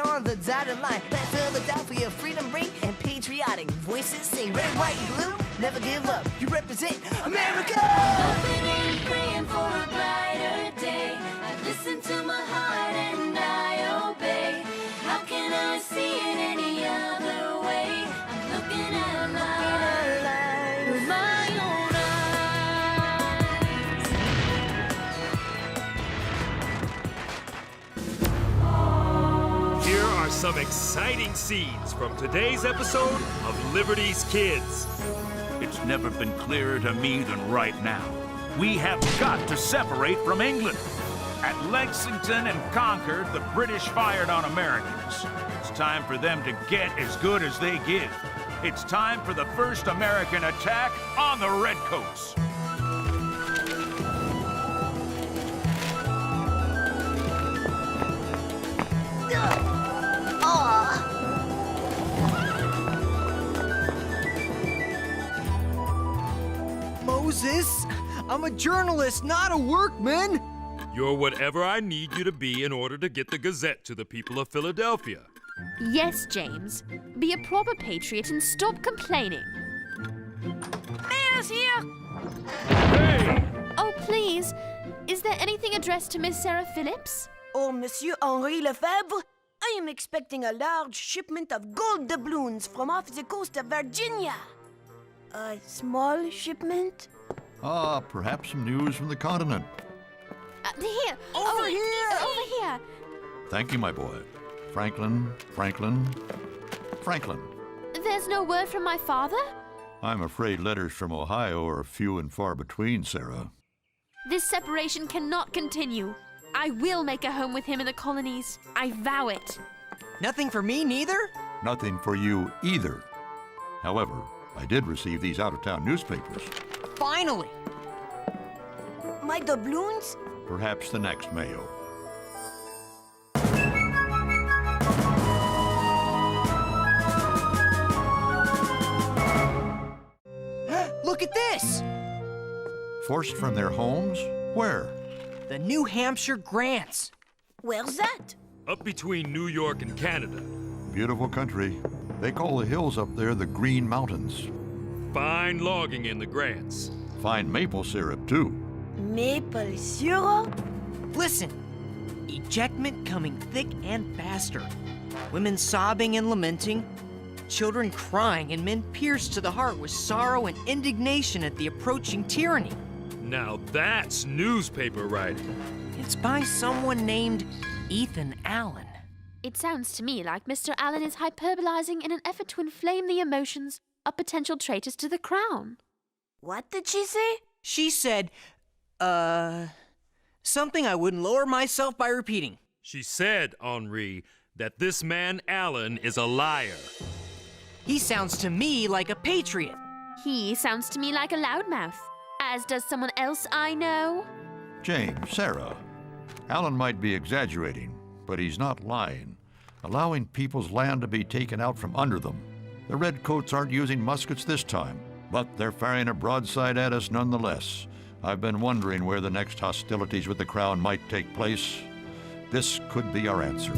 on the dotted line. Let Philadelphia freedom ring and patriotic voices sing. Red, white, and blue, never give up. You represent America! Hoping and praying for a brighter day. I listen to my heart and I obey. How can I see it any other way? I'm looking at life with my own eyes. Here are some exciting scenes from today's episode of Liberty's Kids. It's never been clearer to me than right now. We have got to separate from England. At Lexington and Concord, the British fired on Americans. It's time for them to get as good as they give. It's time for the first American attack on the Redcoats. Moses, I'm a journalist, not a workman. You're whatever I need you to be in order to get the Gazette to the people of Philadelphia. Yes, James. Be a proper patriot and stop complaining. Mayor's here! Hey! Oh, please. Is there anything addressed to Miss Sarah Phillips? Oh, Monsieur Henri Lefebvre, I am expecting a large shipment of gold doubloons from off the coast of Virginia. A small shipment? Perhaps some news from the continent. Here. Over here. Over here. Thank you, my boy. Franklin. There's no word from my father? I'm afraid letters from Ohio are few and far between, Sarah. This separation cannot continue. I will make a home with him in the colonies. I vow it. Nothing for me, neither? Nothing for you either. However, I did receive these out-of-town newspapers. Finally! My doubloons? Perhaps the next Mayo. Look at this! Forced from their homes? Where? The New Hampshire Grants. Where's that? Up between New York and Canada. Beautiful country. They call the hills up there the Green Mountains. Fine logging in the Grants. Fine maple syrup, too. Maple syrup? Listen, ejectment coming thick and faster. Women sobbing and lamenting, children crying, and men pierced to the heart with sorrow and indignation at the approaching tyranny. Now that's newspaper writing. It's by someone named Ethan Allen. It sounds to me like Mr. Allen is hyperbolizing in an effort to inflame the emotions of potential traitors to the crown. What did she say? She said, something I wouldn't lower myself by repeating. She said, Henri, that this man Allen is a liar. He sounds to me like a patriot. He sounds to me like a loudmouth, as does someone else I know. James, Sarah, Allen might be exaggerating, but he's not lying, allowing people's land to be taken out from under them. The Redcoats aren't using muskets this time, but they're firing a broadside at us nonetheless. I've been wondering where the next hostilities with the Crown might take place. This could be our answer.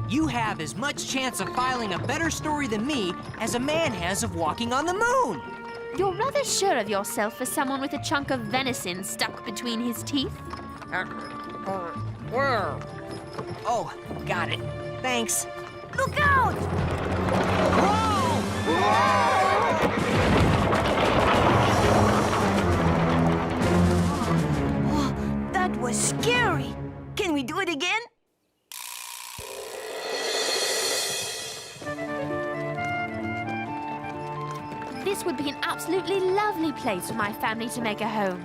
You have as much chance of filing a better story than me as a man has of walking on the moon. You're rather sure of yourself for someone with a chunk of venison stuck between his teeth. Oh, got it. Thanks. Look out! Oh, that was scary. Can we do it again? This would be an absolutely lovely place for my family to make a home.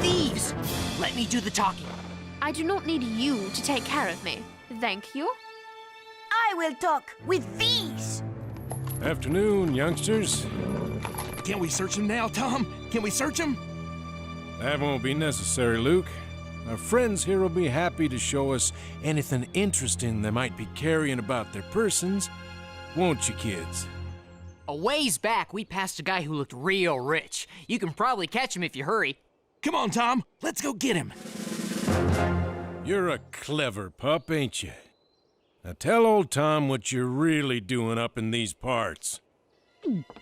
Thieves! Let me do the talking. I do not need you to take care of me. Thank you. I will talk with these. Afternoon, youngsters. Can we search him now, Tom? Can we search him? That won't be necessary, Luke. Our friends here will be happy to show us anything interesting they might be carrying about their persons. Won't you, kids? A ways back, we passed a guy who looked real rich. You can probably catch him if you hurry. Come on, Tom. Let's go get him. You're a clever pup, ain't you? Now tell old Tom what you're really doing up in these parts.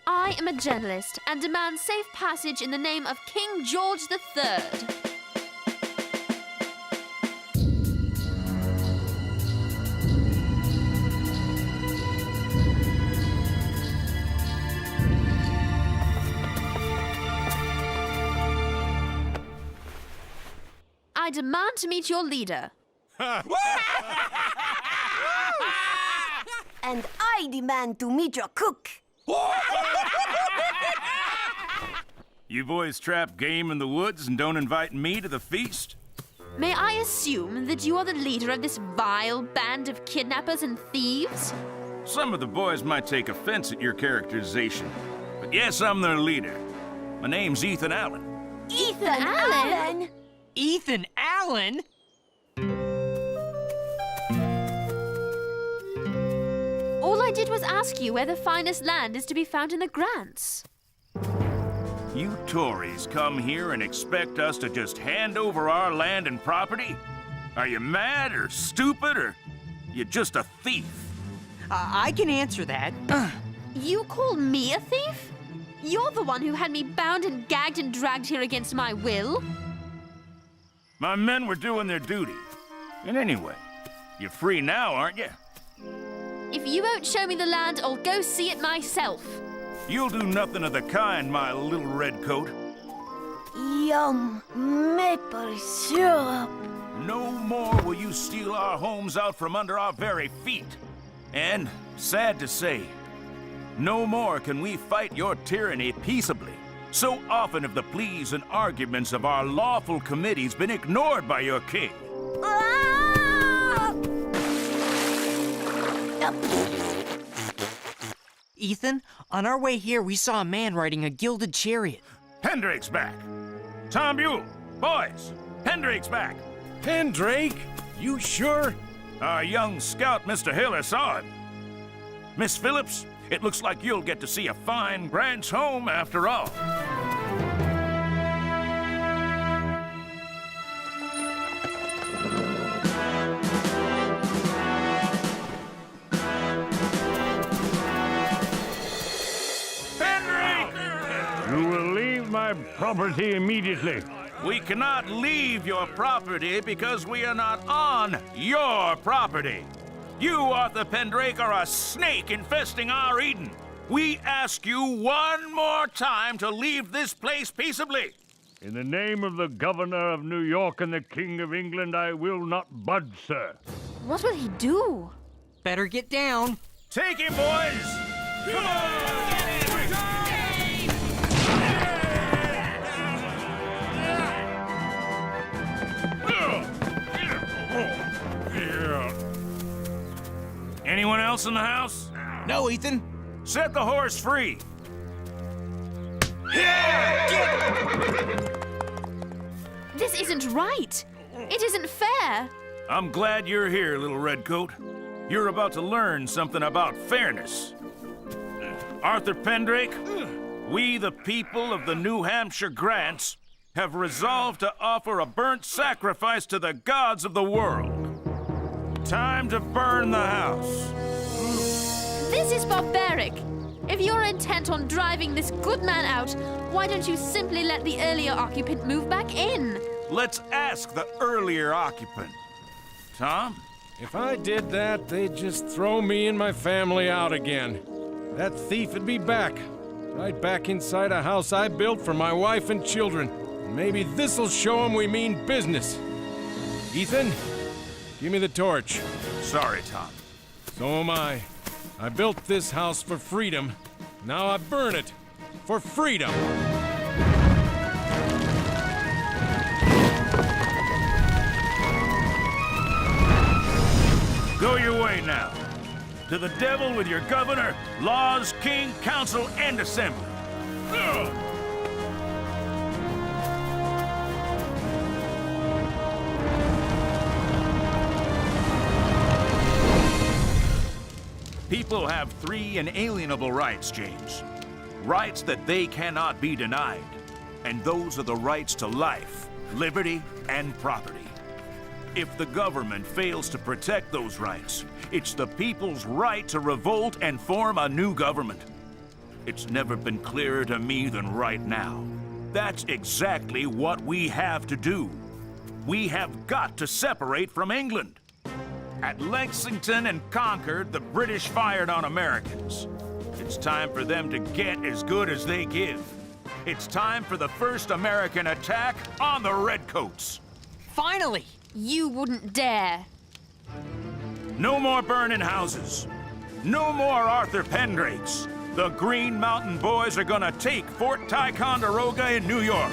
I am a journalist and demand safe passage in the name of King George III. I demand to meet your leader. And I demand to meet your cook. You boys trap game in the woods and don't invite me to the feast? May I assume that you are the leader of this vile band of kidnappers and thieves? Some of the boys might take offense at your characterization, but yes, I'm their leader. My name's Ethan Allen. Ethan Allen? Ethan Allen? All I did was ask you where the finest land is to be found in the Grants. You Tories come here and expect us to just hand over our land and property? Are you mad or stupid or you just a thief? I can answer that. You call me a thief? You're the one who had me bound and gagged and dragged here against my will. My men were doing their duty. And anyway, you're free now, aren't you? If you won't show me the land, I'll go see it myself. You'll do nothing of the kind, my little redcoat. Yum, maple syrup. No more will you steal our homes out from under our very feet. And, sad to say, no more can we fight your tyranny peaceably. So often have the pleas and arguments of our lawful committees been ignored by your king. Ah! Ethan, on our way here, we saw a man riding a gilded chariot. Pendrake's back. Tom Buell, boys, Pendrake's back. Pendrake? You sure? Our young scout, Mr. Hiller, saw him. Miss Phillips, it looks like you'll get to see a fine Grant's home after all. You will leave my property immediately. We cannot leave your property because we are not on your property. You, Arthur Pendrake, are a snake infesting our Eden. We ask you one more time to leave this place peaceably. In the name of the Governor of New York and the King of England, I will not budge, sir. What will he do? Better get down. Take him, boys! Come on! Anyone else in the house? No, Ethan. Set the horse free. This isn't right. It isn't fair. I'm glad you're here, little redcoat. You're about to learn something about fairness. Arthur Pendrake, we the people of the New Hampshire Grants have resolved to offer a burnt sacrifice to the gods of the world. Time to burn the house. This is barbaric. If you're intent on driving this good man out, why don't you simply let the earlier occupant move back in? Let's ask the earlier occupant. Tom? If I did that, they'd just throw me and my family out again. That thief would be back. Right back inside a house I built for my wife and children. Maybe this'll show him we mean business. Ethan, give me the torch. Sorry, Tom. So am I. I built this house for freedom. Now I burn it for freedom. Go your way now. To the devil with your governor, laws, king, council, and assembly. Ugh. People have three inalienable rights, James. Rights that they cannot be denied. And those are the rights to life, liberty, and property. If the government fails to protect those rights, it's the people's right to revolt and form a new government. It's never been clearer to me than right now. That's exactly what we have to do. We have got to separate from England. At Lexington and Concord, the British fired on Americans. It's time for them to get as good as they give. It's time for the first American attack on the Redcoats. Finally! You wouldn't dare. No more burning houses. No more Arthur Pendrakes. The Green Mountain Boys are gonna take Fort Ticonderoga in New York.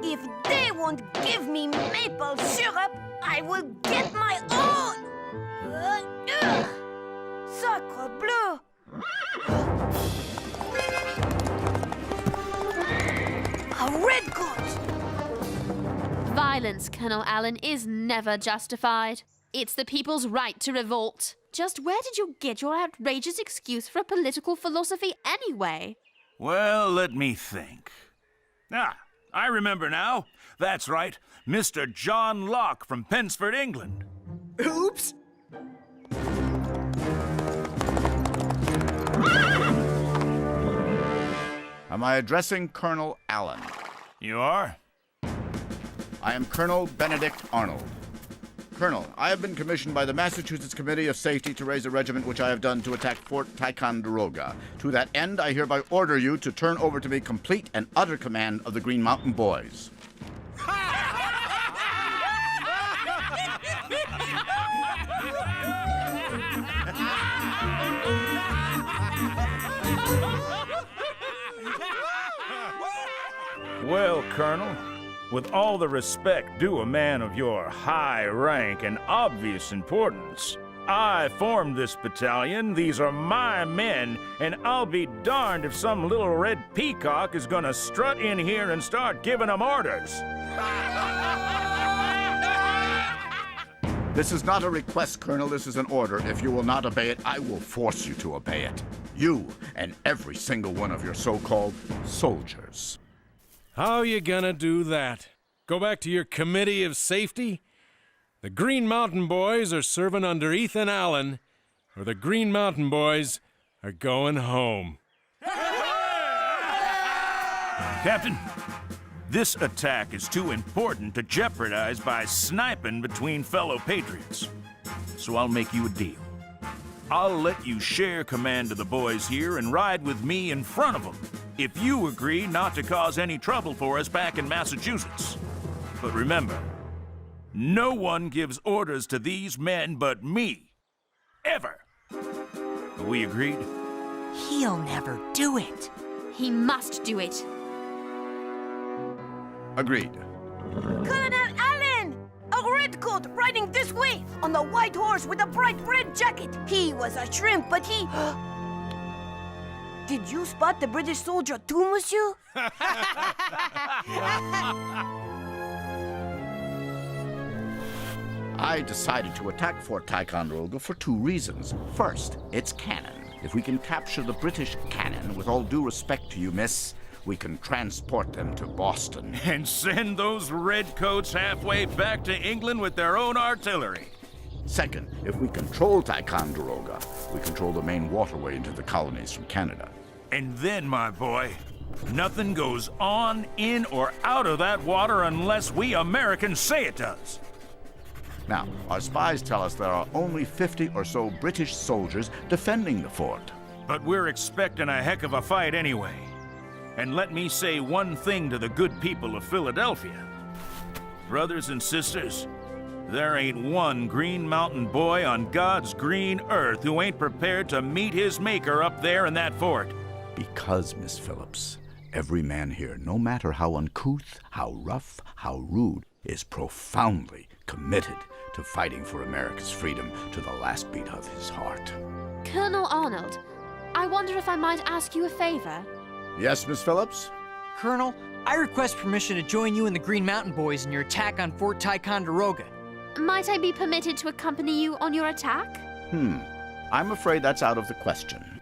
If they won't give me maple syrup, I will get my own! Sacre bleu! A redcoat! Violence, Colonel Allen, is never justified. It's the people's right to revolt. Just where did you get your outrageous excuse for a political philosophy anyway? Well, let me think. I remember now. That's right, Mr. John Locke from Pensford, England. Oops! Am I addressing Colonel Allen? You are? I am Colonel Benedict Arnold. Colonel, I have been commissioned by the Massachusetts Committee of Safety to raise a regiment which I have done to attack Fort Ticonderoga. To that end, I hereby order you to turn over to me complete and utter command of the Green Mountain Boys. Well, Colonel, with all the respect due a man of your high rank and obvious importance, I formed this battalion, these are my men, and I'll be darned if some little red peacock is gonna strut in here and start giving them orders. This is not a request, Colonel. This is an order. If you will not obey it, I will force you to obey it. You and every single one of your so-called soldiers. How you gonna do that? Go back to your Committee of Safety? The Green Mountain Boys are serving under Ethan Allen, or the Green Mountain Boys are going home. Captain, this attack is too important to jeopardize by sniping between fellow patriots. So I'll make you a deal. I'll let you share command of the boys here and ride with me in front of them, if you agree not to cause any trouble for us back in Massachusetts. But remember, no one gives orders to these men but me. Ever. Are we agreed? He'll never do it. He must do it. Agreed. Colonel Allen! A redcoat riding this way on the white horse with a bright red jacket. He was a shrimp, but he... Did you spot the British soldier too, monsieur? I decided to attack Fort Ticonderoga for two reasons. First, it's cannon. If we can capture the British cannon, with all due respect to you, miss, we can transport them to Boston. And send those redcoats halfway back to England with their own artillery. Second, if we control Ticonderoga, we control the main waterway into the colonies from Canada. And then, my boy, nothing goes on, in, or out of that water unless we Americans say it does. Now, our spies tell us there are only 50 or so British soldiers defending the fort. But we're expecting a heck of a fight anyway. And let me say one thing to the good people of Philadelphia. Brothers and sisters, there ain't one Green Mountain boy on God's green earth who ain't prepared to meet his maker up there in that fort. Because, Miss Phillips, every man here, no matter how uncouth, how rough, how rude, is profoundly committed to fighting for America's freedom to the last beat of his heart. Colonel Arnold, I wonder if I might ask you a favor. Yes, Miss Phillips? Colonel, I request permission to join you and the Green Mountain Boys in your attack on Fort Ticonderoga. Might I be permitted to accompany you on your attack? I'm afraid that's out of the question.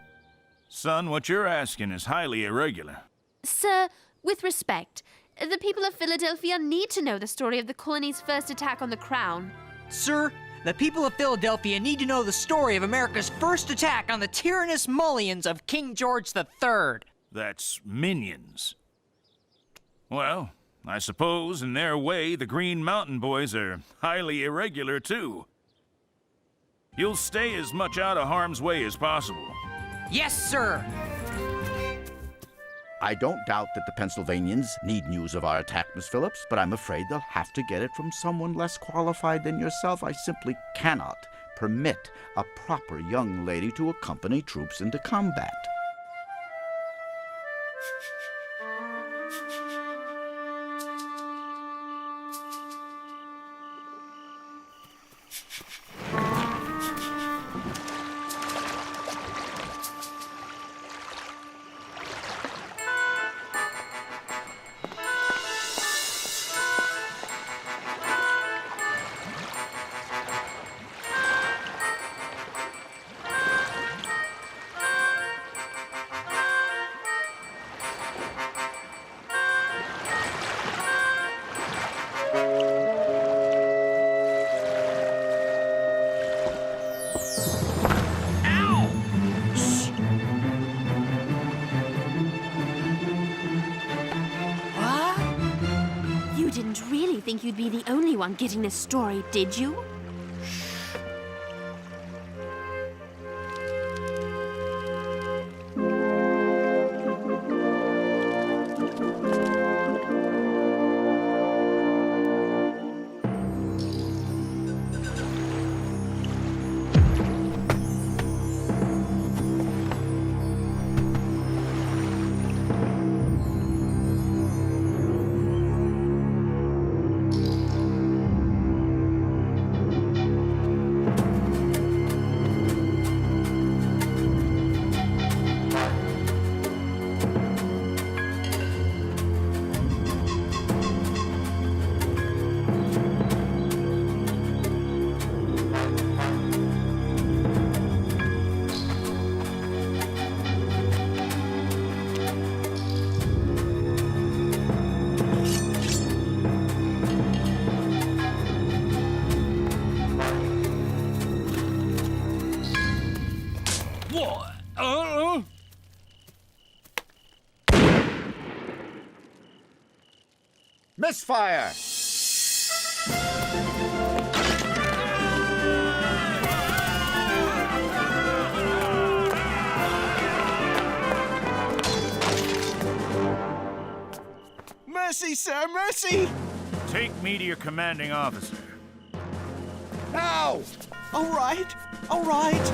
Son, what you're asking is highly irregular. Sir, with respect, the people of Philadelphia need to know the story of the colony's first attack on the Crown. Sir, the people of Philadelphia need to know the story of America's first attack on the tyrannous mullions of King George III. That's minions. Well, I suppose in their way the Green Mountain Boys are highly irregular too. You'll stay as much out of harm's way as possible. Yes, sir. I don't doubt that the Pennsylvanians need news of our attack, Miss Phillips, but I'm afraid they'll have to get it from someone less qualified than yourself. I simply cannot permit a proper young lady to accompany troops into combat. You didn't really think you'd be the only one getting this story, did you? Misfire! Mercy, sir, mercy! Take me to your commanding officer. Now! All right, all right.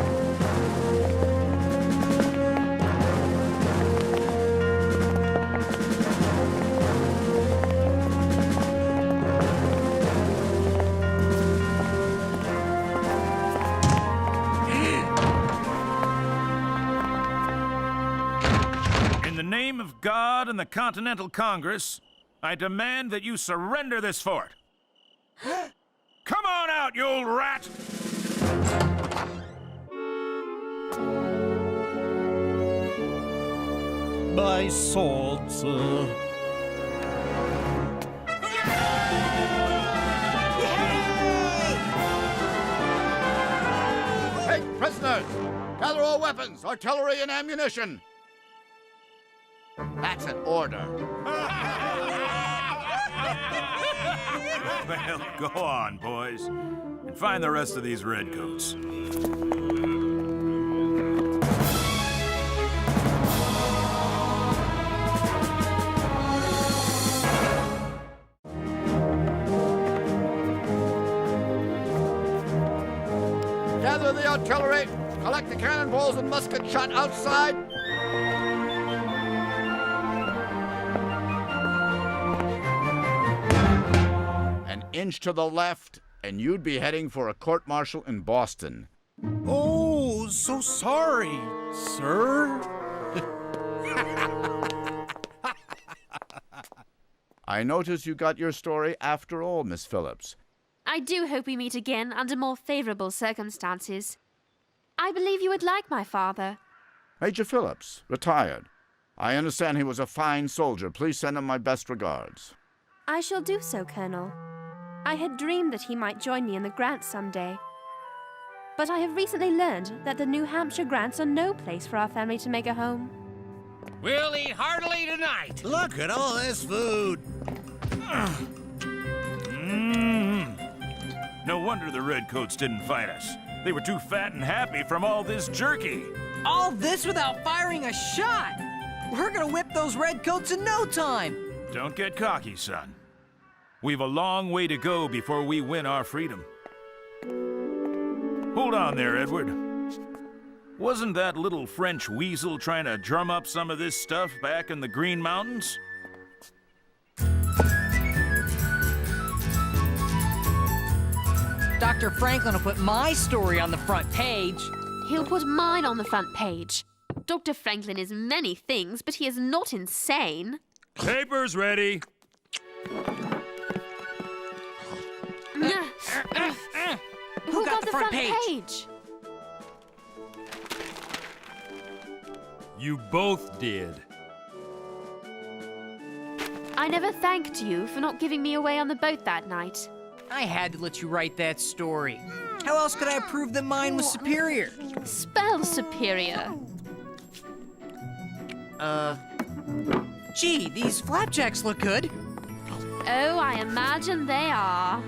In the name of God and the Continental Congress, I demand that you surrender this fort. Come on out, you old rat! My sword, sir. Take prisoners! Gather all weapons, artillery, and ammunition! That's an order. Well, go on, boys, and find the rest of these redcoats. Gather the artillery, collect the cannonballs and musket shot outside. An inch to the left, and you'd be heading for a court-martial in Boston. Oh, so sorry, sir. I notice you got your story after all, Miss Phillips. I do hope we meet again under more favorable circumstances. I believe you would like my father. Major Phillips, retired. I understand he was a fine soldier. Please send him my best regards. I shall do so, Colonel. I had dreamed that he might join me in the Grants someday. But I have recently learned that the New Hampshire Grants are no place for our family to make a home. We'll eat heartily tonight. Look at all this food. No wonder the Redcoats didn't fight us. They were too fat and happy from all this jerky. All this without firing a shot! We're gonna whip those redcoats in no time! Don't get cocky, son. We've a long way to go before we win our freedom. Hold on there, Edward. Wasn't that little French weasel trying to drum up some of this stuff back in the Green Mountains? Dr. Franklin will put my story on the front page. He'll put mine on the front page. Dr. Franklin is many things, but he is not insane. Papers ready. Who got the front page? You both did. I never thanked you for not giving me away on the boat that night. I had to let you write that story. How else could I prove that mine was superior? Spell superior. Gee, these flapjacks look good. Oh, I imagine they are.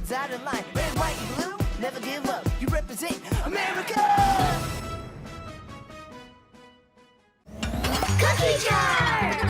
Dotted line, red, white, blue, never give up. You represent America! Cookie jar!